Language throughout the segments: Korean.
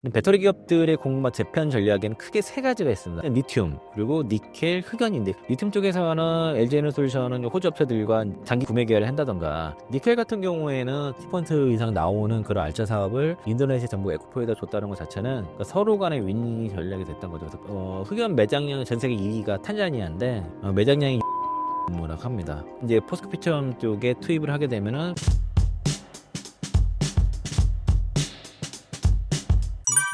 배터리 기업들의 공급 재편 전략에는 크게 세 가지가 있습니다. 리튬, 그리고 니켈, 흑연인데, 리튬 쪽에서는 LG에너솔루션은 호주 업체들과 장기 구매 계약을 한다던가, 니켈 같은 경우에는 10% 이상 나오는 그런 알짜 사업을 인도네시아 정부 에코프로에다 줬다는 것 자체는 그러니까 서로 간의 윈 전략이 됐던 거죠. 그래서 흑연 매장량은 전 세계 2위가 탄자니아인데 매장량이 뭐라고 합니다. 이제 포스코피처 쪽에 투입을 하게 되면은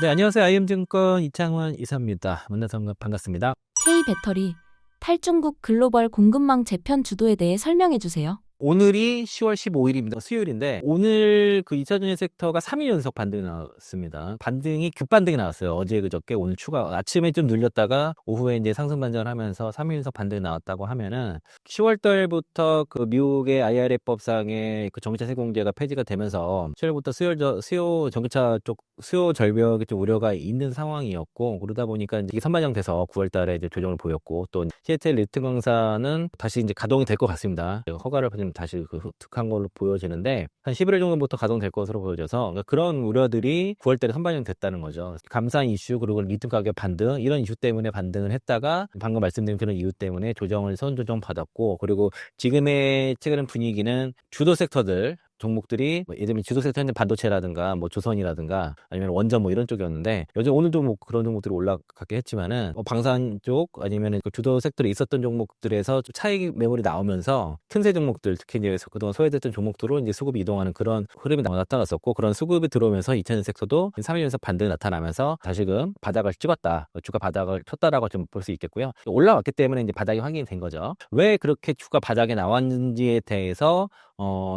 네, 안녕하세요. IM증권 이창환 이사입니다. 만나서 반갑습니다. K배터리, 탈중국 글로벌 공급망 재편 주도에 대해 설명해 주세요. 오늘이 10월 15일입니다. 수요일인데 오늘 그 2차전지 섹터가 3일 연속 반등이 나왔습니다. 반등이 급반등이 나왔어요. 어제 그저께 오늘 추가 아침에 좀 눌렸다가 오후에 이제 상승 반전을 하면서 3일 연속 반등이 나왔다고 하면은 10월 달부터 그 미국의 IRA법상의 그 전기차 세공제가 폐지가 되면서 7월부터 수요 전기차 쪽 수요 절벽에 좀 우려가 있는 상황이었고 그러다 보니까 이게 선반영돼서 9월 달에 이제 조정을 보였고 또 시애틀 리튬 광산은 다시 이제 가동이 될 것 같습니다. 허가를 받으면 다시 그 득한 걸로 보여지는데 한 11월 정도부터 가동될 것으로 보여져서 그러니까 그런 우려들이 9월 달에 선반영 됐다는 거죠. 감산 이슈 그리고 리튬 가격 반등 이런 이슈 때문에 반등을 했다가 방금 말씀드린 그런 이유 때문에 조정을 선조정 받았고 그리고 지금의 최근 분위기는 주도 섹터들 종목들이 예를 들면 주도 섹터는 반도체라든가 뭐 조선이라든가 아니면 원전 뭐 이런 쪽이었는데 요즘 오늘도 뭐 그런 종목들이 올라가게 했지만은 방산 쪽 아니면은 그 주도 섹터에 있었던 종목들에서 좀 차익 매물이 나오면서 틈새 종목들 특히 이제 그동안 소외됐던 종목들로 이제 수급이 이동하는 그런 흐름이 나타났었고 그런 수급이 들어오면서 2차전 섹터도 3일 연속 반등이 나타나면서 다시금 바닥을 찍었다 주가 바닥을 쳤다라고 좀 볼 수 있겠고요. 올라왔기 때문에 이제 바닥이 확인이 된 거죠. 왜 그렇게 주가 바닥에 나왔는지에 대해서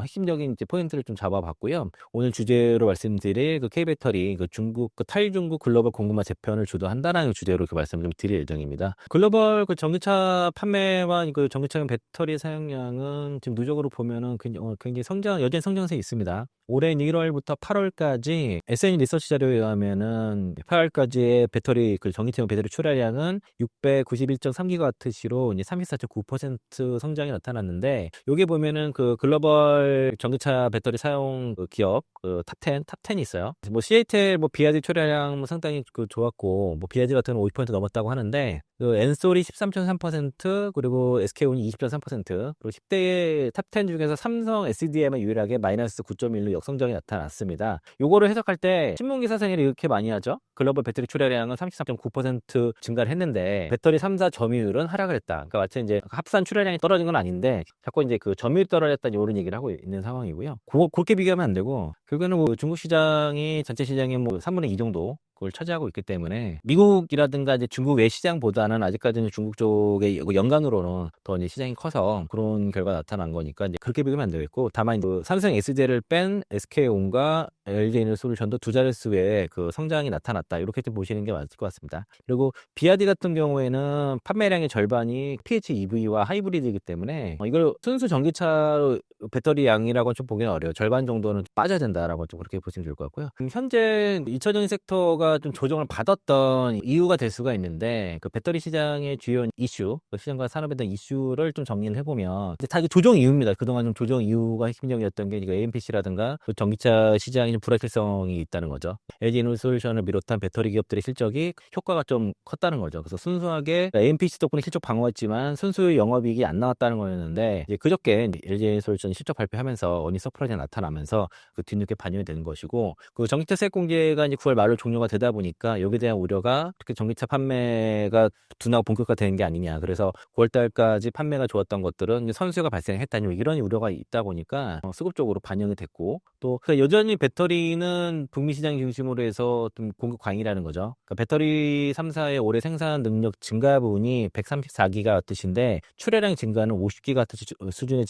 핵심적인 이제 포인트를 좀 잡아봤고요. 오늘 주제로 말씀드릴 그 K배터리 그 중국 그 탈중국 글로벌 공급망 재편을 주도한다라는 주제로 그 말씀 좀 드릴 예정입니다. 글로벌 그 전기차 판매와 그 전기차 배터리 사용량은 지금 누적으로 보면은 굉장히 여전히 성장세에 있습니다. 올해 1월부터 8월까지 SN 리서치 자료에 의하면은 8월까지의 배터리 그 전기차 배터리 출하량은 691.3GWh로 이제 34.9% 성장이 나타났는데 여기 보면은 그 글로벌 전기차 배터리 사용 그 기업 그 탑10이 있어요. 뭐 CATL 뭐 비아디 출하량 뭐 상당히 그 좋았고 뭐 비아디 같은 건 50% 넘었다고 하는데 그 엔솔이 13.3% 그리고 SK온이 20.3% 그리고 10대 탑10 중에서 삼성 SDM은 유일하게 마이너스 9.1로 역성장이 나타났습니다. 요거를 해석할 때 신문기사상에는 이렇게 많이 하죠. 글로벌 배터리 출하량은 33.9% 증가를 했는데 배터리 3사 점유율은 하락을 했다. 그러니까 마치 이제 합산 출하량이 떨어진 건 아닌데 자꾸 이제 그 점유율이 떨어졌다는 이런 얘기를 하고 있는 상황이고요. 그렇게 비교하면 안 되고 결국에는 뭐 중국 시장이 전체 시장의 뭐 3분의 2 정도 그걸 차지하고 있기 때문에 미국이라든가 이제 중국 외 시장보다는 아직까지는 중국 쪽의 연간으로는 더 이제 시장이 커서 그런 결과 나타난 거니까 이제 그렇게 비교하면 안 되겠고 다만 그 삼성 SDI를 뺀 SK온과 LG에너솔루션도 두 자릿수의 그 성장이 나타났다 이렇게 좀 보시는 게 맞을 것 같습니다. 그리고 비아디 같은 경우에는 판매량의 절반이 PHEV와 하이브리드이기 때문에 이걸 순수 전기차 배터리 양이라고 좀 보기는 어려워요. 절반 정도는 빠져야 된다라고 좀 그렇게 보시면 좋을 것 같고요. 현재 2차전지 섹터가 좀 조정을 받았던 이유가 될 수가 있는데 그 배터리 시장의 주요 이슈, 그 시장과 산업에 대한 이슈를 좀 정리를 해보면 다 조정 이유입니다. 그동안 좀 조정 이유가 핵심적이었던 게 이거 AMPC라든가 그 전기차 시장이 좀 불확실성이 있다는 거죠. LG에너솔루션을 비롯한 배터리 기업들의 실적이 효과가 좀 컸다는 거죠. 그래서 순수하게 AMPC 덕분에 실적 방어했지만 순수 영업이익이 안 나왔다는 거였는데 이제 그저께 LG에너솔루션 실적 발표하면서 어닝 서프라이즈가 나타나면서 그 뒤늦게 반영이 되는 것이고 그 전기차 세액 공제가 이제 9월 말로 종료가 되다 보니까 여기에 대한 우려가 특히 전기차 판매가 둔화가 본격화되는 게 아니냐. 그래서 9월 달까지 판매가 좋았던 것들은 선수요가 발생했다니 이런 우려가 있다 보니까 수급적으로 반영이 됐고 또 여전히 배터리는 북미 시장 중심으로 해서 좀 공급 광이라는 거죠. 그러니까 배터리 3사의 올해 생산 능력 증가 부분이 134GWh인데 출하량 증가는 50GW 수준에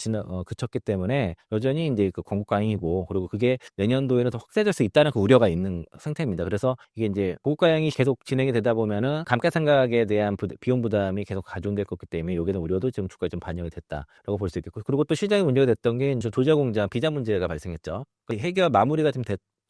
그쳤기 때문에 여전히 이제 그 공급 광이고 그리고 그게 내년도에는 더 확대될 수 있다는 그 우려가 있는 상태입니다. 그래서 이게 이제 공급 과잉이 계속 진행이 되다 보면은 감가상각에 대한 비용 부담이 계속 가중될 거기 때문에 여기에 대한 우려도 지금 주가에 좀 반영이 됐다라고 볼 수 있겠고 그리고 또 시장에 문제가 됐던 게 이제 도자 공장 비자 문제가 발생했죠. 그 해결 마무리가 좀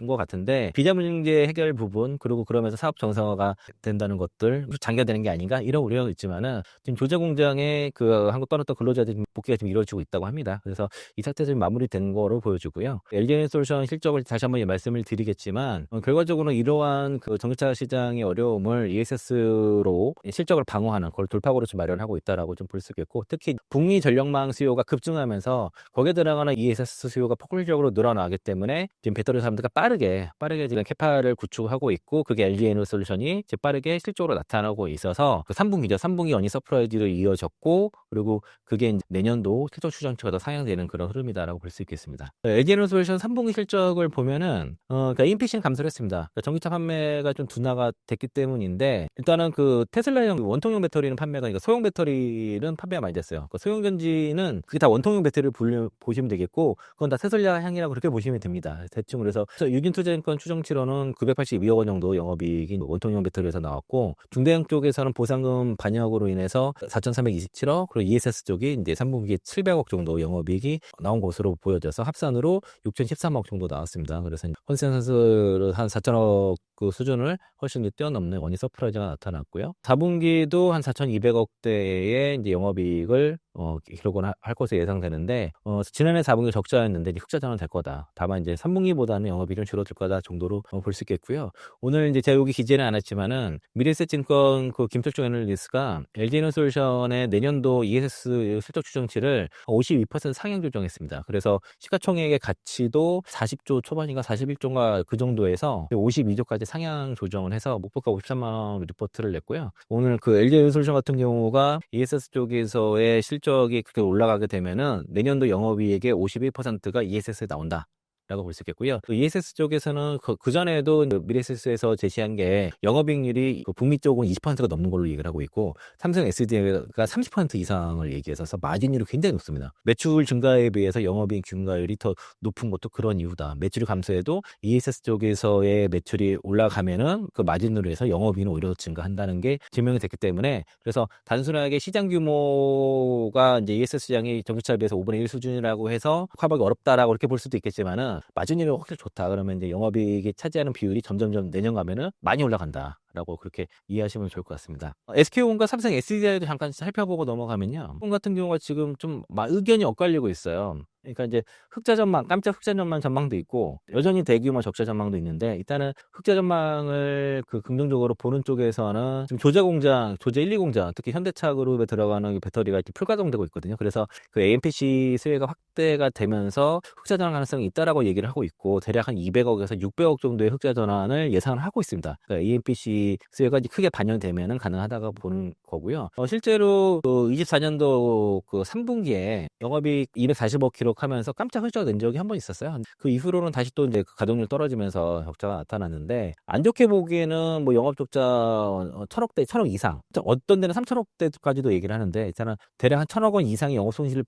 것 같은데 비자 문제 해결 부분 그리고 그러면서 사업 정상화가 된다는 것들 장기화되는 게 아닌가 이런 우려가 있지만은 지금 조제 공장에 그 한국 떠났던 근로자들 복귀가 지금 이루어지고 있다고 합니다. 그래서 이 사태에서 마무리된 거로 보여지고요. LG에너솔루션 실적을 다시 한번 말씀을 드리겠지만 결과적으로 이러한 그 전기차 시장의 어려움을 ESS로 실적을 방어하는 그걸 돌파구로 좀 마련하고 있다라고 좀 볼 수 있겠고 특히 북미 전력망 수요가 급증하면서 거기에 들어가는 ESS 수요가 폭발적으로 늘어나기 때문에 지금 배터리 사람들과 빠르게 지금 캐파를 구축하고 있고 그게 LG에너솔루션이 빠르게 실적으로 나타나고 있어서 그 3분기죠. 3분기 어닝 서프라이즈로 이어졌고 그리고 그게 내년도 실적 추정치가 더 상향되는 그런 흐름이다라고 볼 수 있겠습니다. LG에너솔루션 3분기 실적을 보면은 그러니까 EMPC는 감소를 했습니다. 그러니까 전기차 판매가 좀 둔화가 됐기 때문인데 일단은 그 테슬라형 원통형 배터리는 판매가 그러니까 소형 배터리는 판매가 많이 됐어요. 그 소형 전지는 그게 다 원통형 배터리를 보시면 되겠고 그건 다 테슬라 향이라고 그렇게 보시면 됩니다. 대충 그래서 유진투자증권 추정치로는 982억 원 정도 영업이익이 원통형 배터리에서 나왔고 중대형 쪽에서는 보상금 반영으로 인해서 4,327억 그리고 ESS 쪽이 이제 3분기에 700억 정도 영업이익이 나온 것으로 보여져서 합산으로 6,013억 정도 나왔습니다. 그래서 컨센서스를 한 4천억 그 수준을 훨씬 뛰어넘는 어닝 서프라이즈가 나타났고요. 4분기도 한 4,200억대의 이제 영업이익을 기록을 할 것으로 예상되는데 지난해 4분기 적자였는데 흑자 전환 될 거다. 다만 이제 3분기보다는 영업이익이 좀 줄어들 거다 정도로 볼 수 있겠고요. 오늘 이제 제가 여기 기재는 안 했지만은 미래에셋증권 그 김철중 애널리스트가 LG에너솔루션의 내년도 ESS 실적 추정치를 52% 상향 조정했습니다. 그래서 시가총액의 가치도 40조 초반인가 41조인가 그 정도에서 52조까지 상향 조정을 해서 목표가 53만 원 리포트를 냈고요. 오늘 그 LG에너솔루션 같은 경우가 ESS 쪽에서의 실적이 그렇게 올라가게 되면은 내년도 영업이익의 51%가 ESS에 나온다. 라고 볼 수 있겠고요. 그 ESS 쪽에서는 그 전에도 미래에셋에서 제시한 게 영업이익률이 그 북미 쪽은 20%가 넘는 걸로 얘기를 하고 있고 삼성 SDI가 30% 이상을 얘기해서 마진율이 굉장히 높습니다. 매출 증가에 비해서 영업이익 증가율이 더 높은 것도 그런 이유다. 매출이 감소해도 ESS 쪽에서의 매출이 올라가면은 그 마진으로 해서 영업이익은 오히려 증가한다는 게 증명이 됐기 때문에 그래서 단순하게 시장 규모가 이제 ESS 시장이 전기차에 비해서 5분의 1 수준이라고 해서 커버하기 어렵다라고 이렇게 볼 수도 있겠지만은 마진율이 확실히 좋다. 그러면 이제 영업이익이 차지하는 비율이 점점점 내년 가면은 많이 올라간다라고 그렇게 이해하시면 좋을 것 같습니다. SK온과 삼성 SDI도 잠깐 살펴보고 넘어가면요. 온 같은 경우가 지금 좀 의견이 엇갈리고 있어요. 그러니까 이제 흑자 전망, 깜짝 흑자 전망도 있고 여전히 대규모 적자 전망도 있는데 일단은 흑자 전망을 그 긍정적으로 보는 쪽에서는 지금 조제 1, 2 공장, 특히 현대차 그룹에 들어가는 배터리가 풀가동되고 있거든요. 그래서 그 AMPC 수혜가 확대가 되면서 흑자 전환 가능성이 있다라고 얘기를 하고 있고 대략 한 200억에서 600억 정도의 흑자 전환을 예상을 하고 있습니다. 그러니까 AMPC 수혜가 크게 반영되면은 가능하다고 보는 거고요. 실제로 그 24년도 그 3분기에 영업이익 240억 기록하면서 깜짝 흑자가 낸 적이 한 번 있었어요. 그 이후로는 다시 또 이제 가동률 떨어지면서 적자가 나타났는데 안 좋게 보기에는 뭐 영업 적자 1,000억대, 1,000억 이상, 어떤 데는 3,000억대까지도 얘기를 하는데 일단은 대략 한 1,000억 원 이상의 영업 손실을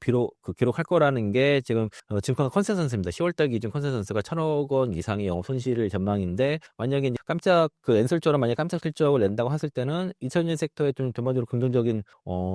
기록할 거라는 게 지금 증권 컨센서스입니다. 10월달 기준 컨센서스가 1,000억 원 이상의 영업 손실을 전망인데 만약에 이제 깜짝 그 엔솔처럼 만약 깜짝 실적을 낸다고 했을 때는 2차전지 sek터에 좀 전반적으로 긍정적인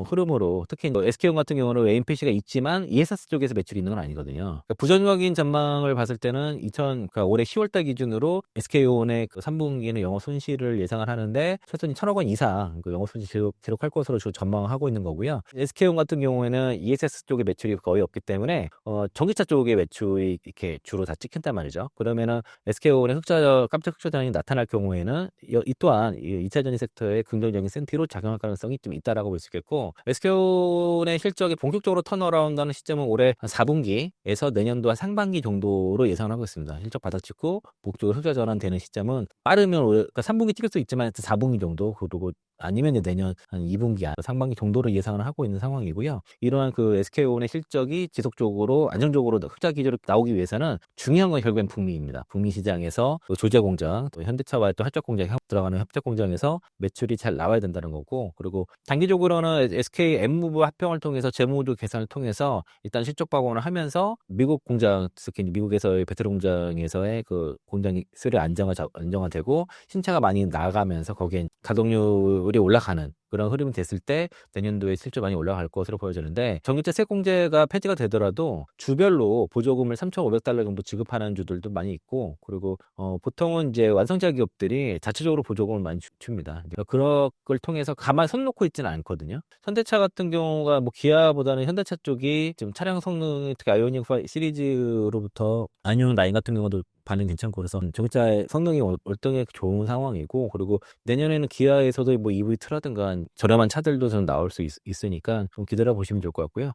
흐름으로 특히 SK온 같은 경우는 AMPC가 있지만 ESS 쪽에서 매출이 있는 건 아니거든요. 그러니까 부정적인 전망을 봤을 때는 그러니까 올해 10월달 기준으로 SK온의 그 3분기에는 영업 손실을 예상을 하는데 최소한 1,000억 원 이상 그 영업 손실 기록할 것으로 전망하고 있는 거고요. SK온 같은 경우에는 ESS 쪽의 매출이 거의 없기 때문에 전기차 쪽의 매출이 이렇게 주로 다 찍힌단 말이죠. 그러면은 SK온의 깜짝 흑자 전환이 나타날 경우에는 이 또한 2차전지 섹터의 긍정적인 센티로 작용할 가능성이 좀 있다라고 볼 수 있겠고 SK온의 실적이 본격적으로 턴어라운드하는 시점은 올해 한 4분기에서 내년도 한 상반기 정도로 예상하고 있습니다. 실적 바닥찍고 목적으로 흑자 전환되는 시점은 빠르면 그러니까 3분기 찍을 수 있지만 4분기 정도 그리고 아니면 이제 내년 한 2분기 상반기 정도로 예상을 하고 있는 상황이고요. 이러한 그 SK온의 실적이 지속적으로 안정적으로 흑자 기조로 나오기 위해서는 중요한 건 결국엔 북미입니다. 북미 시장에서 조제 공장, 또 현대차와의 또 합작 공장에 들어가는 합작 공장에서 매출이 잘 나와야 된다는 거고, 그리고 단기적으로는 SK M무브 합병을 통해서 재무도 계산을 통해서 일단 실적 박원을 하면서 미국 공장, 특히 미국에서의 배터리 공장에서의 그 공장이 수율이 안정화되고 신차가 많이 나가면서 거기에 가동률 우리 올라가는 그런 흐름이 됐을 때 내년도에 실제 많이 올라갈 것으로 보여지는데 전기차 세공제가 폐지가 되더라도 주별로 보조금을 3,500달러 정도 지급하는 주들도 많이 있고 그리고 보통은 이제 완성차 기업들이 자체적으로 보조금을 많이 줍니다. 그런 걸 통해서 가만 손 놓고 있지는 않거든요. 현대차 같은 경우가 뭐 기아보다는 현대차 쪽이 지금 차량 성능이 특히 아이오닉 5 시리즈로부터 아이오닉 9 같은 경우도 반응 괜찮고 그래서 전기차의 성능이 월등히 좋은 상황이고 그리고 내년에는 기아에서도 뭐 EV 트라든가 저렴한 차들도 좀 나올 수 있으니까 좀 기다려 보시면 좋을 것 같고요.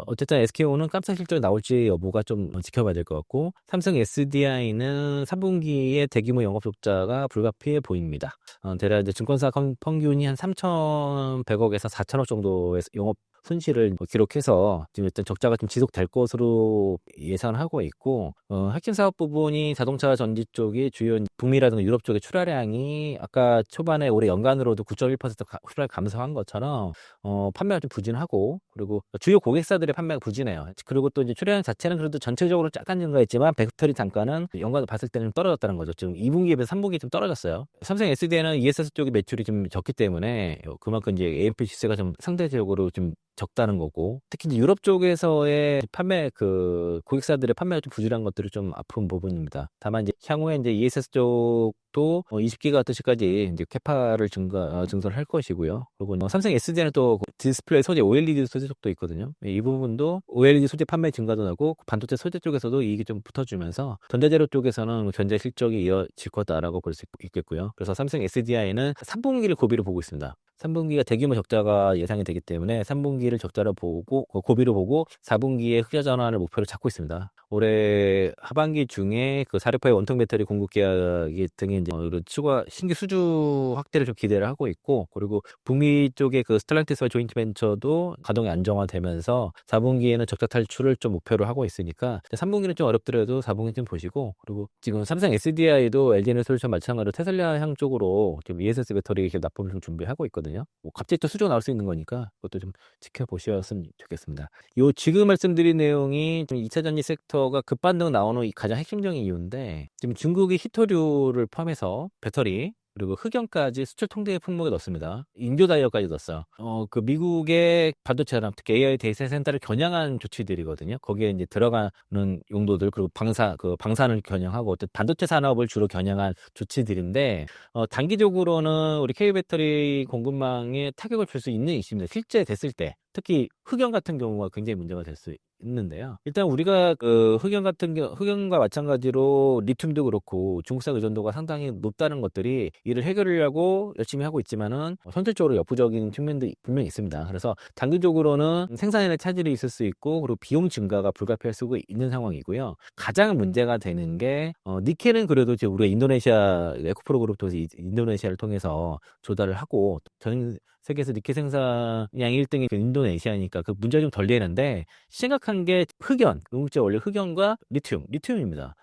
어쨌든 SKO는 깜짝 실적이 나올지 여부가 좀 지켜봐야 될 것 같고 삼성 SDI는 3분기에 대규모 영업 적자가 불가피해 보입니다. 대략 이제 증권사 평균이 한 3,100억에서 4,000억 정도의 영업 손실을 기록해서 지금 일단 적자가 좀 지속될 것으로 예상을 하고 있고 핵심 사업 부분이 자동차 전지 쪽이 주요 북미라든가 유럽 쪽의 출하량이 아까 초반에 올해 연간으로도 9.1% 출하 감소한 것처럼 판매가 좀 부진하고 그리고 주요 고객사들의 판매가 부진해요. 그리고 또 이제 출하량 자체는 그래도 전체적으로 약간 증가했지만 배터리 단가는 연간으로 봤을 때는 떨어졌다는 거죠. 지금 2분기에 비해서 3분기에 좀 떨어졌어요. 삼성 SDI는 ESS 쪽의 매출이 좀 적기 때문에 그만큼 이제 AMP 시세가 좀 상대적으로 좀 적다는 거고 특히 이제 유럽 쪽에서의 판매 고객사들의 판매가 좀 부진한 것들이 좀 아픈 부분입니다. 다만 이제 향후에 이제 ESS 쪽도 20기가와트시까지 이제 캐파를 증설을 할 것이고요. 그리고 삼성 SDI는 또 디스플레이 소재 OLED 소재 쪽도 있거든요. 이 부분도 OLED 소재 판매 증가도 나고 반도체 소재 쪽에서도 이익이 좀 붙어주면서 전자재료 쪽에서는 견제 실적이 이어질 거다라고 볼 수 있겠고요. 그래서 삼성 SDI는 3분기를 고비로 보고 있습니다. 3분기가 대규모 적자가 예상이 되기 때문에 3분기를 적자로 보고 고비로 보고 4분기에 흑자 전환을 목표로 잡고 있습니다. 올해 하반기 중에 그 사료파의 원통 배터리 공급 계약이 등의 이제 추가 신규 수주 확대를 좀 기대를 하고 있고 그리고 북미 쪽의 그 스텔란티스와 조인트 벤처도 가동이 안정화되면서 4분기에는 적자 탈출을 좀 목표로 하고 있으니까 3분기는 좀 어렵더라도 4분기 좀 보시고 그리고 지금 삼성 SDI도 LG에너솔루션 마찬가지로 테슬라향 쪽으로 지금 ESS 배터리 납품을 좀 준비하고 있거든요. 뭐 갑자기 또 수주가 나올 수 있는 거니까 그것도 좀 지켜보셨으면 좋겠습니다. 지금 말씀드린 내용이 좀 2차 전지 섹터가 급반등 나오는 가장 핵심적인 이유인데 지금 중국이 히토류를 포함해서 배터리 그리고 흑연까지 수출 통제 품목에 넣습니다. 인조 다이어까지 넣었어요. 그 미국의 반도체랑 특히 AI 데이터 센터를 겨냥한 조치들이거든요. 거기에 이제 들어가는 용도들 그리고 방산을 겨냥하고 반도체 산업을 주로 겨냥한 조치들인데 단기적으로는 우리 K 배터리 공급망에 타격을 줄 수 있는 이슈입니다. 실제 됐을 때 특히 흑연 같은 경우가 굉장히 문제가 될 수 있는데요. 일단 우리가 흑연과 마찬가지로 리튬도 그렇고 중국산 의존도가 상당히 높다는 것들이 이를 해결하려고 열심히 하고 있지만은 현실적으로 역부족인 측면도 분명히 있습니다. 그래서 단기적으로는 생산에 차질이 있을 수 있고 그리고 비용 증가가 불가피할 수 있는 상황이고요. 가장 문제가 되는 게 니켈은 그래도 이제 우리가 인도네시아 에코프로 그룹도 인도네시아를 통해서 조달을 하고 전 세계에서 니켈 생산량 1등이 인도네시아니까 그 문제가 좀 덜 되는데 심각한 게 흑연, 음극재 원료 흑연과 리튬입니다.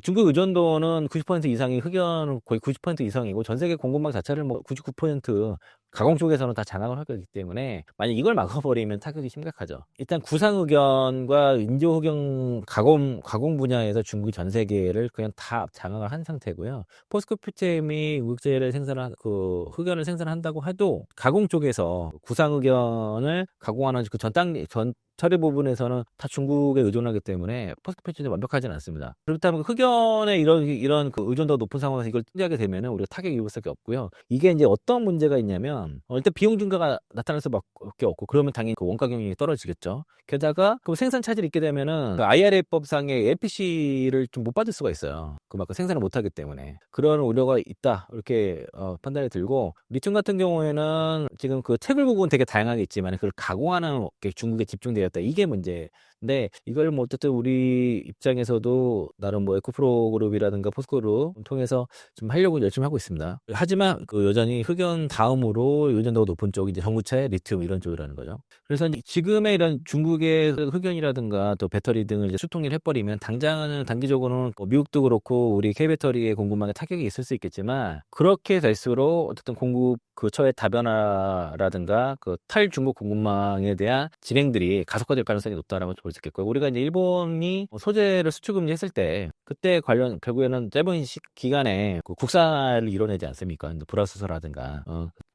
중국 의존도는 90% 이상이 흑연 거의 90% 이상이고 전 세계 공급망 자체를 뭐 99% 가공 쪽에서는 다 장악을 할 거기 때문에 만약 이걸 막아버리면 타격이 심각하죠. 일단 구상흑연과 인조흑연 가공 분야에서 중국이 전 세계를 그냥 다 장악을 한 상태고요. 포스코 퓨체엠이 음극재를 흑연을 생산한다고 해도 가공 쪽에서 구상흑연을 가공하는 그 전 처리 부분에서는 다 중국에 의존하기 때문에 포스코 퓨체엠이 완벽하지는 않습니다. 그렇다면 흑연의 이런 그 의존도가 높은 상황에서 이걸 통제하게 되면 우리가 타격이 입을 수밖에 없고요. 이게 이제 어떤 문제가 있냐면 일단 비용 증가가 나타날 수밖에 없고 그러면 당연히 그 원가 경쟁이 떨어지겠죠. 게다가 그 생산 차질이 있게 되면은 그 IRA법상의 LPC를 좀 못 받을 수가 있어요. 그만큼 생산을 못 하기 때문에 그런 우려가 있다 이렇게 판단이 들고 리튬 같은 경우에는 지금 그 채굴 부분 되게 다양하게 있지만 그걸 가공하는 게 중국에 집중되었다 이게 문제인데 이걸 뭐 어쨌든 우리 입장에서도 나름 뭐 에코프로 그룹이라든가 포스코 그룹 통해서 좀 하려고 열심히 하고 있습니다. 하지만 그 여전히 흑연 다음으로 의존도가 높은 쪽이 이제 전구체, 리튬 이런 쪽이라는 거죠. 그래서 지금의 이런 중국의 흑연이라든가 또 배터리 등을 이제 수통일 해버리면 당장은 단기적으로는 뭐 미국도 그렇고 우리 K배터리의 공급망에 타격이 있을 수 있겠지만 그렇게 될수록 어쨌든 공급 그 처의 다변화라든가 그 탈중국 공급망에 대한 진행들이 가속화될 가능성이 높다라고 볼 볼 수 있겠고요. 우리가 이제 일본이 소재를 수출 금지했을 때 그때 관련 결국에는 짧은 기간에 그 국산화를 이뤄내지 않습니까? 불화수소라든가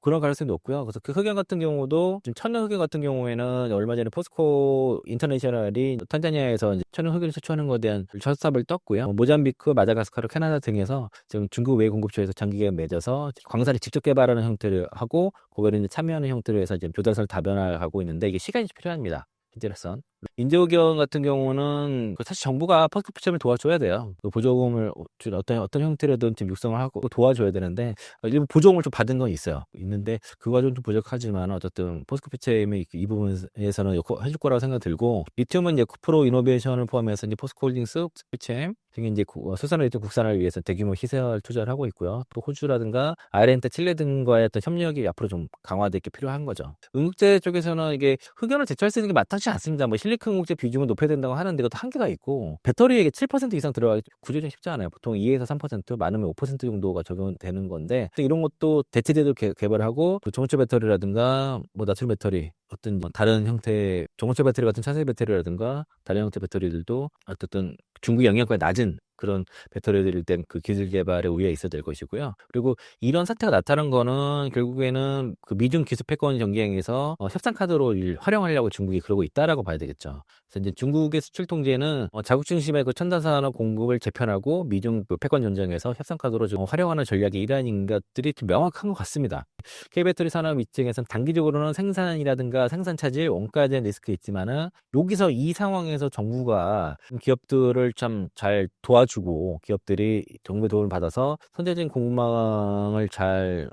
그런 가능성이 높고요. 그래서 그 흑연 같은 경우도 지금 천연 흑연 같은 경우에는 얼마 전에 포스코 인터내셔널이 탄자니아에서 천연 흑연을 수출하는 것에 대한 철사를 떴고요. 모잠비크, 마다가스카르, 캐나다 등에서 지금 중국 외 공급처에서 장기계약 맺어서 광산을 직접 개발하는 형태를 하고 그거를 이제 참여하는 형태로 해서 지금 조달선을 다변화하고 있는데 이게 시간이 필요합니다. 현재로선. 인재호경 같은 경우는 사실 정부가 포스코 피처를 도와줘야 돼요. 그 보조금을 어떤 형태로든 지금 육성을 하고 도와줘야 되는데 일부 보조금을 좀 받은 건 있는데 그 과정 좀 부족하지만 어쨌든 포스코 피처엠이 이 부분에서는 해줄 거라고 생각 들고 리튬은 이제 쿠프로 이노베이션을 포함해서 이제 포스코홀딩스, 피처엠 등이 이제 수산화 리튬 국산화를 위해서 대규모 시설 투자를 하고 있고요. 또 호주라든가 아르헨티나, 칠레 등과의 어떤 협력이 앞으로 좀 강화되기 필요한 거죠. 응급제 쪽에서는 이게 흑연을 대처할 수 있는 게 마땅치 않습니다. 뭐 실리콘 응급제 비중을 높여야 된다고 하는데 이것도 한계가 있고 배터리에 7% 이상 들어가기 구조적으로 쉽지 않아요. 보통 2에서 3% 많으면 5% 정도가 적용되는 건데 이런 것도 대체제도 개발하고 전고체 배터리라든가 뭐 나트륨 배터리 어떤 다른 형태의 전고체 배터리 같은 차세대 배터리라든가 다른 형태 배터리들도 어쨌든 중국 영향가가 낮은 그런 배터리들일 땐 그 기술 개발에 우위에 있어야 될 것이고요. 그리고 이런 사태가 나타난 거는 결국에는 그 미중 기술 패권 경쟁에서 협상 카드로 활용하려고 중국이 그러고 있다라고 봐야 되겠죠. 그래서 이제 중국의 수출 통제는 자국 중심의 그 첨단 산업 공급을 재편하고 미중 그 패권 전쟁에서 협상 카드로 좀 활용하는 전략의 일환인 것들이 좀 명확한 것 같습니다. K배터리 산업 입장에서는 단기적으로는 생산이라든가 생산 차질, 원가에 대한 리스크 있지만은 여기서 이 상황에서 정부가 기업들을 참 잘 도와주고 기업들이 정부의 도움을 받아서 선제적인 공급망을 잘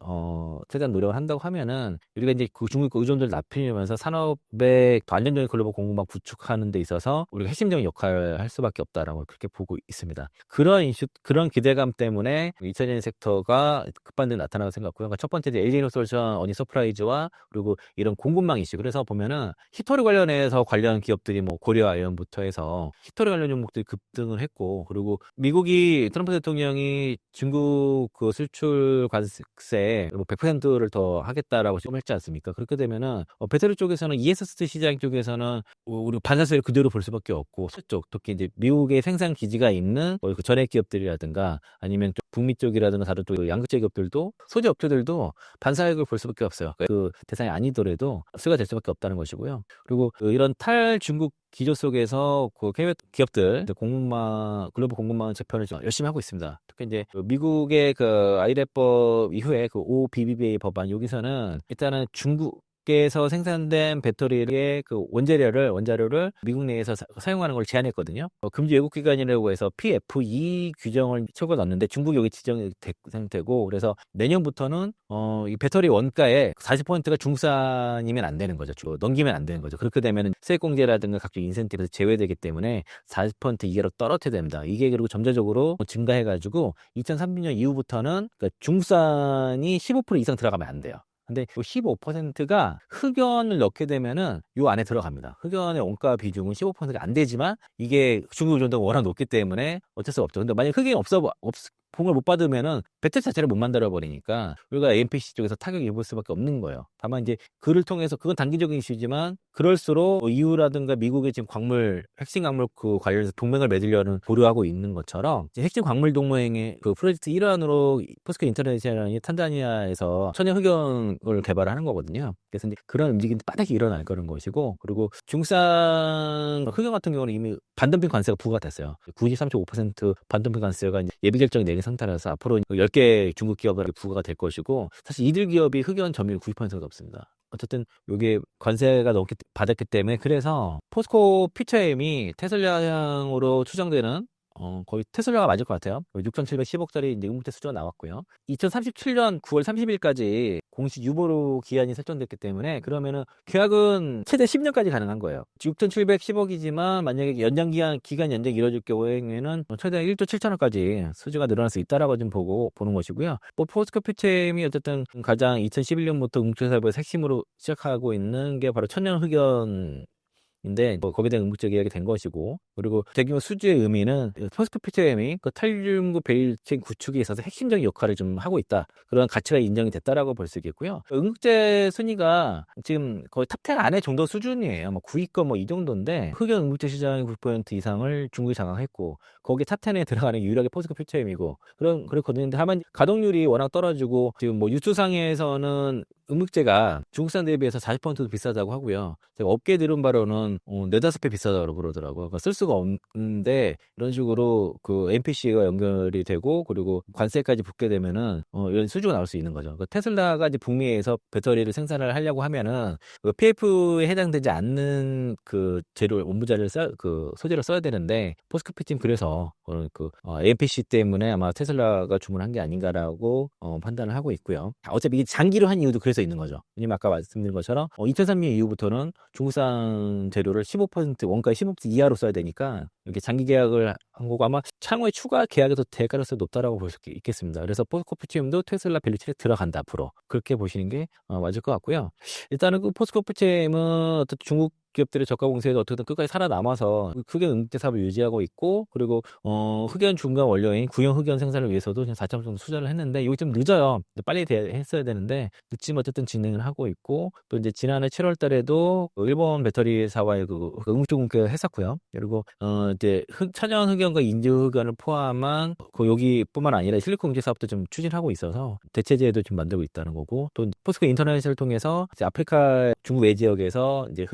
최대한 노력을 한다고 하면은 우리가 이제 그 중국 의존도를 낮추면서 산업의 더 안정적인 글로벌 공급망 구축하는 데 있어서 우리가 핵심적인 역할을 할 수밖에 없다라고 그렇게 보고 있습니다. 그런 기대감 때문에 2차전지 섹터가 급반등이 나타나고 생각고요. 그러니까 첫 번째 LG 솔루션, 어니 서프라이즈와 그리고 이런 공급망 이슈. 그래서 보면은 히토리 관련해서 관련 기업들이 뭐 고려 아이언부터 해서 히토리 관련 종목들이 급등을 했고 그리고 미국이 트럼프 대통령이 중국 그 수출 관세 뭐 100%를 더 하겠다라고 지금 했지 않습니까? 그렇게 되면은 배터리 쪽에서는 ESS 시장 쪽에서는 우리 반사세를 그대로 볼 수밖에 없고 쪽 특히 이제 미국의 생산 기지가 있는 그 전액 기업들이라든가 아니면 북미 쪽이라든가 다른 쪽 양극재 기업들도 소재 업체들도 반사액을 볼 수밖에 없어요. 그 대상이 아니더라도 수가 될 수밖에 없다는 것이고요. 그리고 이런 탈중국 기조 속에서 그 기업들 글로벌 공급망 재편을 열심히 하고 있습니다. 특히 이제 미국의 그 아이레법 이후에 그 OBBBA 법안 여기서는 일단은 중국에서 생산된 배터리의 그 원자료를 미국 내에서 사용하는 걸 제한했거든요. 금지 외국 기관이라고 해서 PFE 규정을 채고 넣었는데 중국이 여기 지정이 된 상태고 그래서 내년부터는 이 배터리 원가의 40%가 중국산이면 안 되는 거죠. 넘기면 안 되는 거죠. 그렇게 되면 세액공제라든가 각종 인센티브에서 제외되기 때문에 40% 이하로 떨어져야 됩니다. 이게 그리고 점차적으로 증가해가지고 2030년 이후부터는 그러니까 중국산이 15% 이상 들어가면 안 돼요. 근데 15%가 흑연을 넣게 되면은 요 안에 들어갑니다. 흑연의 원가 비중은 15%가 안 되지만 이게 중국 의존도가 워낙 높기 때문에 어쩔 수 없죠. 근데 만약 흑연이 공을 못 받으면은 배터리 자체를 못 만들어 버리니까 우리가 AMPC 쪽에서 타격을 입을 수밖에 없는 거예요. 다만 이제 그를 통해서 그건 단기적인 이슈지만 그럴수록 EU라든가 미국의 지금 핵심 광물 그 관련해서 동맹을 맺으려는 고려하고 있는 것처럼 핵심 광물 동맹의 그 프로젝트 일환으로 포스코 인터내셔널이 탄자니아에서 천연 흑연을 개발하는 거거든요. 그래서 이제 그런 움직임이 빠르게 일어날 거는 것이고 그리고 중국산 흑연 같은 경우는 이미 반덤핑 관세가 부과가 됐어요. 93.5% 반덤핑 관세가 이제 예비 결정이 내린 상태라서 앞으로 10개 중국 기업에 부과가 될 것이고 사실 이들 기업이 흑연 점유율 90%가 없습니다. 어쨌든 이게 관세가 받았기 때문에 그래서 포스코 피처엠이 테슬라향으로 추정되는 거의 테슬라가 맞을 것 같아요. 6,710억짜리 이제 응급대 수주가 나왔고요. 2037년 9월 30일까지 공식 유보로 기한이 설정됐기 때문에 그러면은 계약은 최대 10년까지 가능한 거예요. 6,710억이지만 만약에 기간 연장이 이루어질 경우에는 최대 1조 7천억까지 수주가 늘어날 수 있다라고 좀 보는 것이고요. 포스코 피처엠이 어쨌든 가장 2011년부터 응급사업에서 핵심으로 시작하고 있는 게 바로 천연 흑연 계약인데 거기에 대한 응급제 계약이 된 것이고, 그리고 대규모 수주의 의미는 포스코 PTM이 그 탈중국 밸류체인 구축에 있어서 핵심적인 역할을 좀 하고 있다. 그런 가치가 인정이 됐다라고 볼 수 있겠고요. 응급제 순위가 지금 거의 탑10 안에 정도 수준이에요. 뭐 9위권 뭐 이 정도인데 흑연 응급제 시장의 9% 이상을 중국이 장악했고 거기 탑10에 들어가는 유일하게 포스코 PTM이고 그렇거든요. 다만 가동률이 워낙 떨어지고 지금 뭐 뉴스상에서는 응급제가 중국산 대비해서 40%도 비싸다고 하고요. 제가 업계 들은 바로는 4-5배 비싸다고 그러더라고요. 그러니까 쓸 수가 없는데 이런 식으로 그 NPC가 연결이 되고 그리고 관세까지 붙게 되면은 이런 수주가 나올 수 있는 거죠. 그 테슬라가 이제 북미에서 배터리를 생산을 하려고 하면은 그 PF에 해당되지 않는 그 재료 원부자를 그 소재를 써야 되는데 포스코 PT는 그래서 NPC 때문에 아마 테슬라가 주문한 게 아닌가라고 판단을 하고 있고요. 어차피 이게 장기로 한 이유도 그래서 있는 거죠. 왜냐면 아까 말씀드린 것처럼 2003년 이후부터는 중국산 재료를 15% 원가의 15% 이하로 써야 되니까 이렇게 장기 계약을 한 거고 아마 향후에 추가 계약에도 될 가능성이 높다라고 볼 수 있겠습니다. 그래서 포스코 PTM도 테슬라 밸류체에 들어간다 앞으로 그렇게 보시는 게 맞을 것 같고요. 일단은 그 포스코 PTM은 어떤 중국 기업들의 저가 공세에도 어떻게든 끝까지 살아남아서 흑연 응급제 사업을 유지하고 있고 그리고 흑연 중간 원료인 구형 흑연 생산을 위해서도 그냥 4천 정도 투자를 했는데 이거 좀 늦어요. 빨리 했어야 되는데 늦지만 어쨌든 진행을 하고 있고 또 이제 지난해 7월 달에도 일본 배터리 사와의 그 응급조 공개를 했었고요. 그리고 이제 천연 흑연과 인조 흑연을 포함한 그 여기뿐만 아니라 실리콘 응제 사업도 좀 추진하고 있어서 대체제도 좀 만들고 있다는 거고 또 포스코 인터넷을 통해서 이제 아프리카 중국 외 지역에서 이제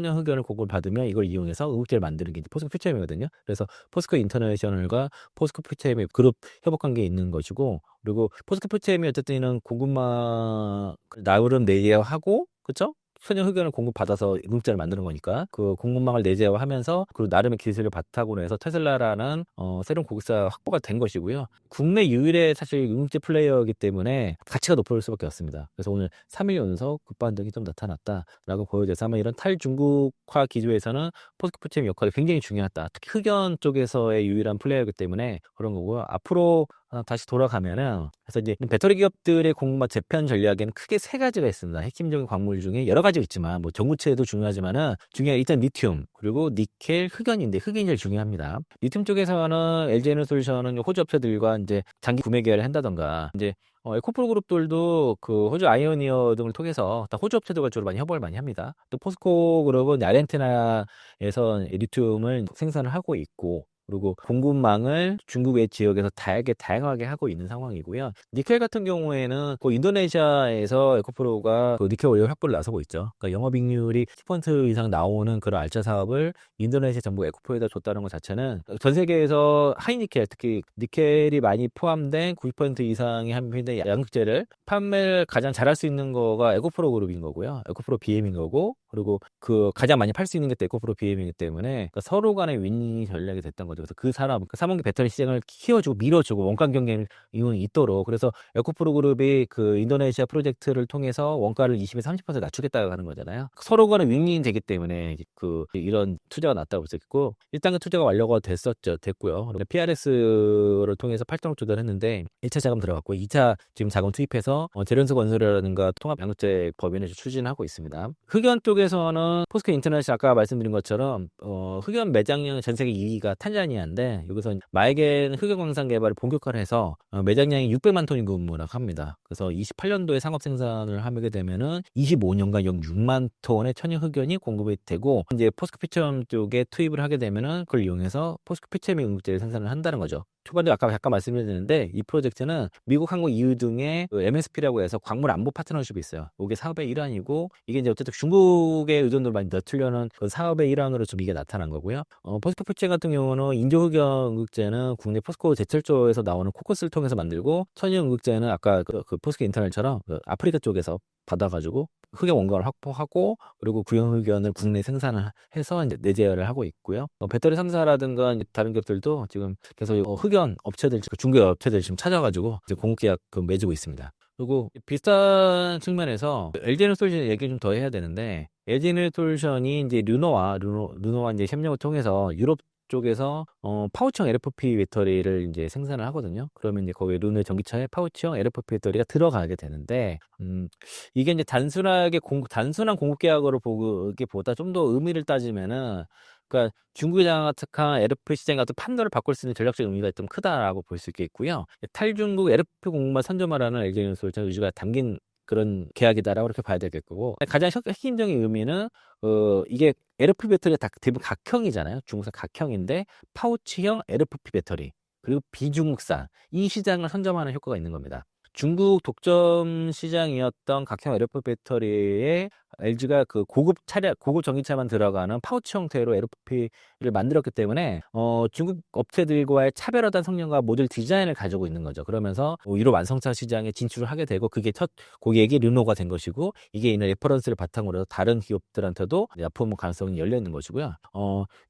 천연 흑연을 공급을 받으면 이걸 이용해서 응급제를 만드는 게 포스코 PTM이거든요. 그래서 포스코 인터내셔널과 포스코 PTM의 그룹 협업 관계에 있는 것이고 그리고 포스코 PTM이 어쨌든 이런 공급망 나름 내재하고 그렇죠? 천연 흑연을 공급받아서 응급제를 만드는 거니까 그 공급망을 내재화하면서 그리고 나름의 기술을 바탕으로 해서 테슬라라는 새로운 고객사 확보가 된 것이고요. 국내 유일의 사실 응급제 플레이어이기 때문에 가치가 높을 수밖에 없습니다. 그래서 오늘 3일 연속 급반등이 좀 나타났다라고 보여져서 아마 이런 탈중국화 기조에서는 포스코 PTM 역할이 굉장히 중요하다. 특히 흑연 쪽에서의 유일한 플레이어이기 때문에 그런 거고요. 앞으로 다시 돌아가면은 그래서 이제 배터리 기업들의 공급망 재편 전략에는 크게 세 가지가 있습니다. 핵심적인 광물 중에 여러 가지가 있지만 뭐 전구체도 중요하지만은 중요한 일단 리튬 그리고 니켈, 흑연인데 흑연이 제일 중요합니다. 리튬 쪽에서는 LG에너솔루션은 호주 업체들과 이제 장기 구매 계약을 한다던가 이제 에코프로 그룹들도 그 호주 아이오니어 등을 통해서 다 호주 업체들과 주로 많이 협업을 많이 합니다. 또 포스코 그룹은 아르헨티나에서 리튬을 생산을 하고 있고 그리고 공급망을 중국 외 지역에서 다양하게 하고 있는 상황이고요. 니켈 같은 경우에는 그 인도네시아에서 에코프로가 그 니켈 원료 확보를 나서고 있죠. 그러니까 영업이익률이 10% 이상 나오는 그런 알짜 사업을 인도네시아 정부 에코프로에다 줬다는 것 자체는 전 세계에서 하이니켈 특히 니켈이 많이 포함된 90% 이상의 한편의 양극재를 판매를 가장 잘할 수 있는 거가 에코프로 그룹인 거고요. 에코프로 BM인 거고 그리고 그 가장 많이 팔 수 있는 게 에코프로 BM이기 때문에 그러니까 서로 간의 윈윈 전략이 됐던 거죠. 그래서 그 사람, 그 삼원기 배터리 시장을 키워주고 밀어주고 원가 경쟁이 있도록 그래서 에코프로 그룹이 그 인도네시아 프로젝트를 통해서 원가를 20에서 30% 낮추겠다고 하는 거잖아요. 서로 간에 윈윈이 되기 때문에 그 이런 투자가 났다고 볼 수 있고 일단 그 투자가 완료가 됐고요. PRS를 통해서 8천억 투자를 했는데 1차 자금 들어갔고 2차 지금 자금 투입해서 재련소 건설이라든가 통합 양극재 법인을 추진하고 있습니다. 흑연 쪽에서는 포스코 인터넷이 아까 말씀드린 것처럼 흑연 매장량 전 세계 2위가 탄자니아인데 여기서 마에겐 흑연 광산 개발을 본격화를 해서 매장량이 600만 톤인 것으로 합니다. 그래서 28년도에 상업 생산을 하게 되면은 25년간 약 6만 톤의 천연 흑연이 공급이 되고 이제 포스코 PTM 쪽에 투입을 하게 되면은 그걸 이용해서 포스코 PTM의 응급제를 생산을 한다는 거죠. 초반에 아까 잠깐 말씀드렸는데 이 프로젝트는 미국, 한국, EU 등의 MSP라고 해서 광물 안보 파트너십이 있어요. 이게 사업의 일환이고 이게 이제 어쨌든 중국의 의존도를 많이 늦추려는 그 사업의 일환으로 좀 이게 나타난 거고요. 포스코 PTM 같은 경우는 인조 흑연 응급제는 국내 포스코 제철조에서 나오는 코커스를 통해서 만들고 천연 응급제는 아까 그 포스코 인터넷처럼 그 아프리카 쪽에서 받아가지고 흑연 원가를 확보하고 그리고 구형 흑연을 국내 생산을 해서 이제 내재를 하고 있고요. 배터리 3사라든가 다른 기업들도 지금 계속 흑연 업체들, 중개 업체들 지금 찾아가지고 이제 공급 계약 맺고 있습니다. 그리고 비슷한 측면에서 LG에너솔루션 얘기 좀 더 해야 되는데 LG에너솔루션이 이제 르노와 이제 협력을 통해서 유럽 쪽에서 파우치형 LFP 배터리를 이제 생산을 하거든요. 그러면 이제 거기에 르노의 전기차에 파우치형 LFP 배터리가 들어가게 되는데, 이게 이제 단순한 공급 계약으로 보기보다 좀 더 의미를 따지면은, 그러니까 중국에 장악한 LFP 시장 같은 판도를 바꿀 수 있는 전략적 의미가 좀 크다라고 볼 수 있겠고요. 탈중국 LFP 공급만 선점하라는 LG에너지솔루션 의지가 담긴 그런 계약이다라고 이렇게 봐야 되겠고, 가장 핵심적인 의미는 이게 LFP 배터리가 다 대부분 각형이잖아요. 중국산 각형인데 파우치형 LFP 배터리, 그리고 비중국산, 이 시장을 선점하는 효과가 있는 겁니다. 중국 독점 시장이었던 각형 LFP 배터리에 LG가 그 고급 전기차만 들어가는 파우치 형태로 LFP를 만들었기 때문에 중국 업체들과의 차별화된 성능과 모듈 디자인을 가지고 있는 거죠. 그러면서 유럽 완성차 시장에 진출을 하게 되고, 그게 첫 고객이 르노가 된 것이고, 이게 이런 레퍼런스를 바탕으로 해서 다른 기업들한테도 납품 가능성이 열려 있는 것이고요.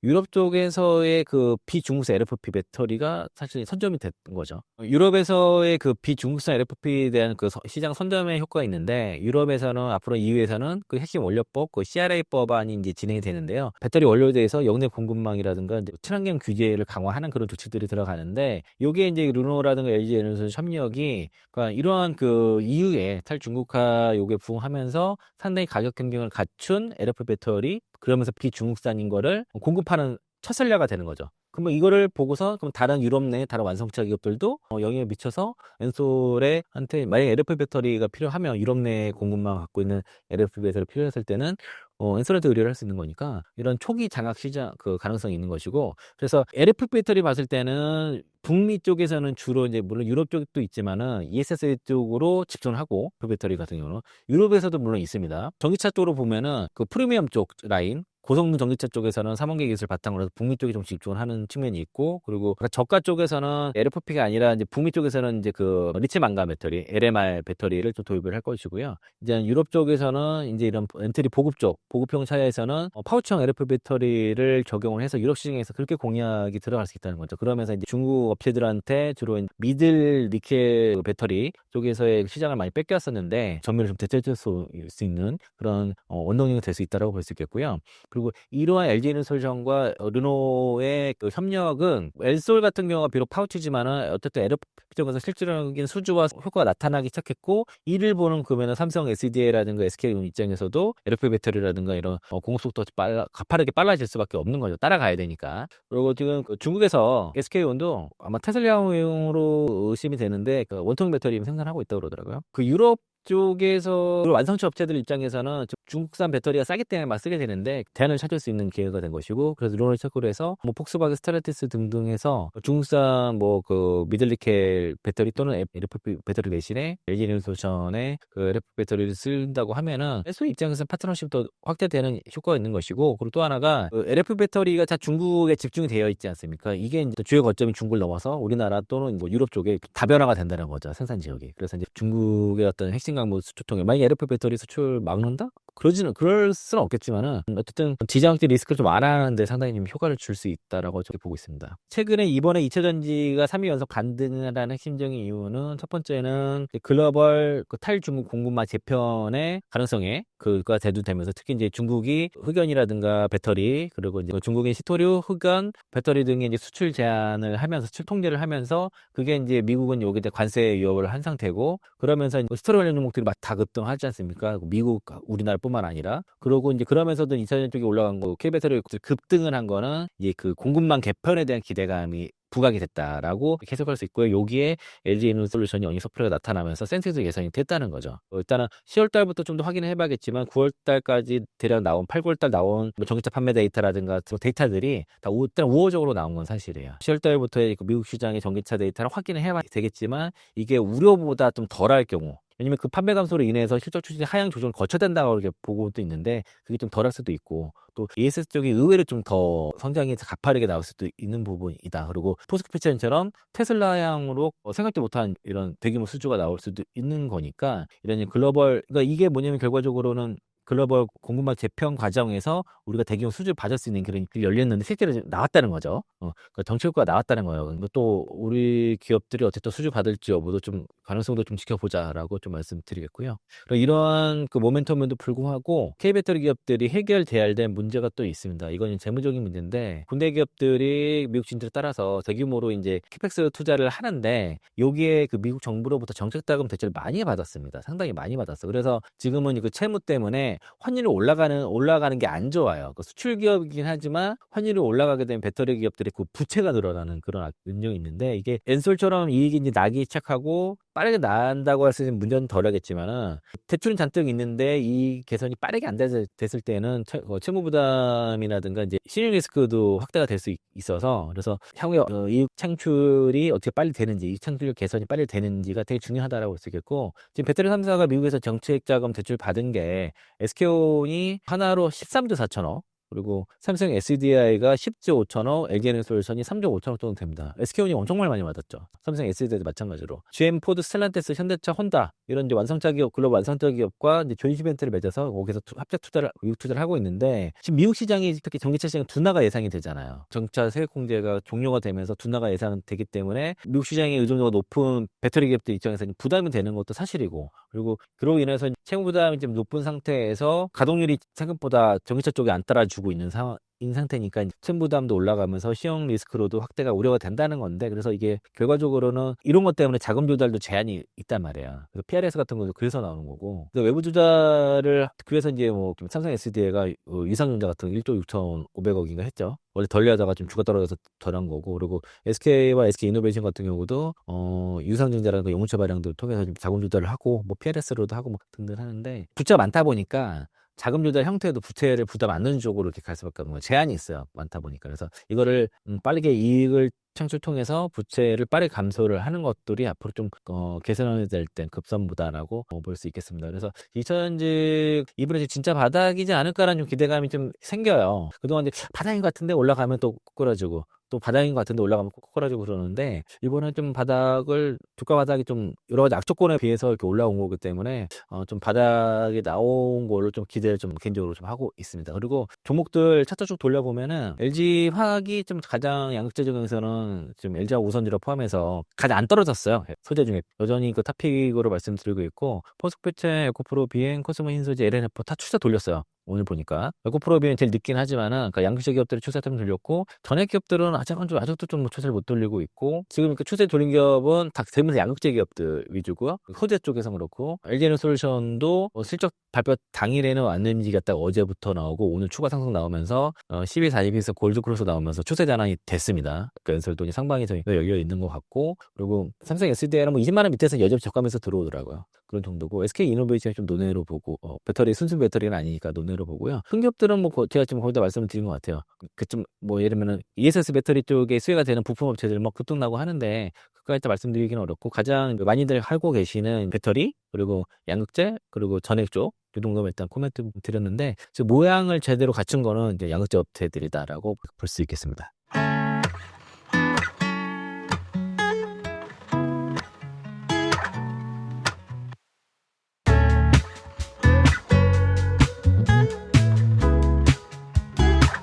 유럽 쪽에서의 그 비중국산 LFP 배터리가 사실 선점이 됐던 거죠. 유럽에서의 그 비중국산 LFP에 대한 그 시장 선점의 효과가 있는데, 유럽에서는 앞으로 EU에서는 그 핵심 원료법, 그 CRA 법안이 이제 진행이 되는데요. 배터리 원료에 대해서 역내 공급망이라든가 이제 친환경 규제를 강화하는 그런 조치들이 들어가는데, 요게 이제 르노라든가 LG 에너지 협력이, 그러니까 이러한 그 EU의 탈중국화 요게 부응하면서 상당히 가격 경쟁을 갖춘 LFP 배터리, 그러면서 비중국산인 거를 공급하는 첫 전략가 되는 거죠. 그러면 이거를 보고서 그럼 다른 유럽 내 다른 완성차 기업들도 영향을 미쳐서 엔솔한테 만약에 LFP 배터리가 필요하면, 유럽 내 공급망 갖고 있는 LFP 배터리 필요했을 때는 엔솔한테 의뢰를 할 수 있는 거니까, 이런 초기 장악 시장 그 가능성이 있는 것이고, 그래서 LFP 배터리 봤을 때는 북미 쪽에서는 주로 이제 물론 유럽 쪽도 있지만은 ESS 쪽으로 집중을 하고, 그 배터리 같은 경우는 유럽에서도 물론 있습니다. 전기차 쪽으로 보면은 그 프리미엄 쪽 라인, 고성능 전기차 쪽에서는 삼원계 기술 바탕으로 해서 북미 쪽에 좀 집중을 하는 측면이 있고, 그리고 저가 쪽에서는 LFP가 아니라 이제 북미 쪽에서는 이제 그 리튬 망간 배터리, LMR 배터리를 좀 도입을 할 것이고요. 이제 유럽 쪽에서는 이제 이런 엔트리 보급형 차에서는 파우치형 LFP 배터리를 적용을 해서 유럽 시장에서 그렇게 공약이 들어갈 수 있다는 거죠. 그러면서 이제 중국 업체들한테 주로 미들 니켈 배터리 쪽에서의 시장을 많이 뺏겼었는데, 점유율을 좀 되찾을 수 있는 그런 원동력이 될 수 있다고 볼 수 있겠고요. 그리고 이러한 LG에너지솔루션과 르노의 그 협력은, 엘솔 같은 경우가 비록 파우치지만은 어쨌든 LFP 쪽에서 실질적인 수주와 효과가 나타나기 시작했고, 이를 보는 그러면 삼성 SDI라든가 SK 입장에서도 LFP 배터리라든가 이런 공급 속도가 가파르게 빨라질 수밖에 없는 거죠. 따라가야 되니까. 그리고 지금 중국에서 SK온도 아마 테슬라용으로 의심이 되는데, 그 원통 배터리 생산하고 있다고 그러더라고요. 그 유럽 쪽에서 완성차 업체들 입장에서는 중국산 배터리가 싸기 때문에 막 쓰게 되는데, 대안을 찾을 수 있는 기회가 된 것이고, 그래서 르노를 찾고 해서 뭐 폭스바겐 스텔란티스 등등 해서 중국산 뭐 그 미들니켈 배터리 또는 LFP 배터리 대신에 LG에너지솔루션의 그 LFP 배터리를 쓴다고 하면은 SO 입장에서는 파트너십도 확대되는 효과가 있는 것이고, 그리고 또 하나가 그 LFP 배터리가 다 중국에 집중이 되어 있지 않습니까? 이게 이제 주요 거점이 중국을 넘어서 우리나라 또는 뭐 유럽 쪽에 다변화가 된다는 거죠, 생산 지역이. 그래서 이제 중국의 어떤 핵심 강물 수출통에 만약에 LFP 배터리 수출 막는다? 그럴 수는 없겠지만은, 어쨌든 지정학적 리스크를 좀 완화하는데 상당히 좀 효과를 줄 수 있다라고 저렇게 보고 있습니다. 최근에 이번에 2차 전지가 3위 연속 반등하는 핵심적인 이유는, 첫 번째는 글로벌 그 탈중국 공급망 재편의 가능성에 그가 대두되면서, 특히 이제 중국이 흑연이라든가 배터리, 그리고 이제 중국인 시토류, 흑연, 배터리 등의 이제 수출 제한을 하면서, 수출 통제를 하면서, 그게 이제 미국은 여기에 대해 관세 위협을 한 상태고, 그러면서 스토리 관련 종목들이 막 다 급등하지 않습니까? 미국, 우리나라뿐만 아니라. 그러고 이제 그러면서도 2차 전지 쪽에 올라간 거, K배터리 급등을 한 거는 이제 그 공급망 개편에 대한 기대감이 부각이 됐다라고 해석할 수 있고요. 여기에 LG에너지솔루션이 어닝 서프라이가 나타나면서 센세이도 예상이 됐다는 거죠. 일단은 10월 달부터 좀 더 확인을 해봐야겠지만, 9월 달까지 대략 나온 8, 9월 달 나온 뭐 전기차 판매 데이터라든가 데이터들이 다 일단 우호적으로 나온 건 사실이에요. 10월 달부터의 미국 시장의 전기차 데이터를 확인을 해봐야 되겠지만, 이게 우려보다 좀 덜할 경우, 왜냐면 그 판매 감소로 인해서 실적 추진이 하향 조정을 거쳐야 된다고 이렇게 보고도 있는데, 그게 좀 덜할 수도 있고, 또 ESS 쪽이 의외로 좀 더 성장이 가파르게 나올 수도 있는 부분이다. 그리고 포스트피처럼 테슬라향으로 생각도 못한 이런 대규모 수주가 나올 수도 있는 거니까, 이런 글로벌, 그러니까 이게 뭐냐면 결과적으로는 글로벌 공급망 재편 과정에서 우리가 대규모 수주를 받을 수 있는 그런 길이 열렸는데 실제로 나왔다는 거죠. 그 정책효과가 나왔다는 거예요. 또 우리 기업들이 어쨌든 수주 받을지 여부도 좀 가능성도 좀 지켜보자라고 좀 말씀드리겠고요. 그리고 이러한 그 모멘텀에도 불구하고 K배터리 기업들이 해결돼야 될 문제가 또 있습니다. 이건 재무적인 문제인데 군대 기업들이 미국 진출에 따라서 대규모로 이제 캐펙스 투자를 하는데 여기에 그 미국 정부로부터 정책 자금 대출을 많이 받았습니다. 상당히 많이 받았어. 그래서 지금은 그 채무 때문에 환율이 올라가는 게 안 좋아요. 그 수출 기업이긴 하지만 환율이 올라가게 되면 배터리 기업들의 그 부채가 늘어나는 그런 능력이 있는데 이게 엔솔처럼 이익이 이제 나기 시작하고 빠르게 나온다고 할 수 있는 문제는 덜하겠지만은 대출은 잔뜩 있는데 이 개선이 빠르게 안 됐을 때는 채무 부담이라든가 이제 신용 리스크도 확대가 될 수 있어서 그래서 향후에 이익 창출이 어떻게 빨리 되는지 이익 창출 개선이 빨리 되는지가 되게 중요하다라고 볼 수 있겠고 지금 배터리 3사가 미국에서 정책 자금 대출 받은 게 SK온이 하나로 13조 4천억 그리고 삼성 SDI가 10조 5천억, LG에너지솔루션이 3조 5천억 정도 됩니다. SK온이 엄청 많이 받았죠. 삼성 SDI도 마찬가지로. GM, 포드, 스텔란티스, 현대차, 혼다 이런 이제 완성차 기업, 글로벌 완성차 기업과 이제 조인시벤트를 맺어서 거기서 합작 투자를 미국 투자를 하고 있는데 지금 미국 시장이 특히 전기차 시장 둔화가 예상이 되잖아요. 전기차 세액 공제가 종료가 되면서 둔화가 예상되기 때문에 미국 시장의 의존도가 높은 배터리 기업들 입장에서는 부담이 되는 것도 사실이고 그리고 그로 인해서 채무 부담이 좀 높은 상태에서 가동률이 생각보다 전기차 쪽에 안 따라주고 있는 상태니까 채무 부담도 올라가면서 시형 리스크로도 확대가 우려가 된다는 건데 그래서 이게 결과적으로는 이런 것 때문에 자금 조달도 제한이 있단 말이야. 그래서 PRS 같은 것도 그래서 나오는 거고 그래서 외부 조달을 그래서 이제 뭐 삼성 SDI가 유상증자 같은 1조 6,500억인가 했죠. 원래 덜려다가 좀 주가 떨어져서 덜한 거고 그리고 SK와 SK이노베이션 같은 경우도 유상증자라는 그 영무처 발행들을 통해서 좀 자금 조달을 하고 뭐 PRS로도 하고 뭐 등등 하는데 부채가 많다 보니까 자금 조달 형태도 부채를 부담 안 넣는 쪽으로 이렇게 갈 수밖에 없는 거예요. 제한이 있어요. 많다 보니까. 그래서 이거를 빠르게 이익을 창출 통해서 부채를 빠르게 감소를 하는 것들이 앞으로 좀 개선이 될 땐 급선무다라고 볼 수 있겠습니다. 그래서 2000년 이번에 진짜 바닥이지 않을까라는 좀 기대감이 좀 생겨요. 그동안 이제 바닥인 것 같은데 올라가면 또 꼬꾸라지고 또 바닥인 것 같은데 올라가면 꼬꾸라지고 그러는데 이번에 좀 주가 바닥이 좀 여러 가지 악조건에 비해서 이렇게 올라온 거기 때문에 좀 바닥이 나온 걸로 좀 기대를 좀 개인적으로 좀 하고 있습니다. 그리고 종목들 차트 쭉 돌려보면은 LG 화학이 좀 가장 양극재 중에서는 지금 LG화학 우선주로 포함해서 가장 안 떨어졌어요. 소재 중에 여전히 그 탑픽으로 말씀드리고 있고 포스코페체, 에코프로, 비행, 코스모, 흰소재, LNF 다 추세 돌렸어요. 오늘 보니까 에코프로비는 제일 늦긴 하지만은 그러니까 양극재 기업들의 추세 좀 돌렸고 전액 기업들은 아직도 좀 추세를 못 돌리고 있고 지금 그 추세 돌린 기업은 다 대부분 양극재 기업들 위주고요. 소재 쪽에서 그렇고 LG에너지솔루션도 실적 발표 당일에는 안 움직였다가 어제부터 나오고 오늘 추가 상승 나오면서 12, 40에서 골드크로스 나오면서 추세 전환이 됐습니다. 그러니까 연설돈이 상방에서 열려 있는 것 같고 그리고 삼성 SDI는 뭐 20만 원 밑에서 여전히 저가면서 들어오더라고요. 그런 정도고 SK이노베이션이 좀 논외로 보고 배터리 순수 배터리는 아니니까 논외로 보고요. 큰 기업들은 뭐 제가 지금 거기다 말씀을 드린 것 같아요. 그 좀 뭐 예를 들면은 ESS 배터리 쪽에 수혜가 되는 부품 업체들 뭐 급등나고 하는데 그까지 말씀드리기는 어렵고 가장 많이들 하고 계시는 배터리 그리고 양극재 그리고 전액 쪽 이 정도면 일단 코멘트 드렸는데 모양을 제대로 갖춘 거는 이제 양극재 업체들이다라고 볼 수 있겠습니다.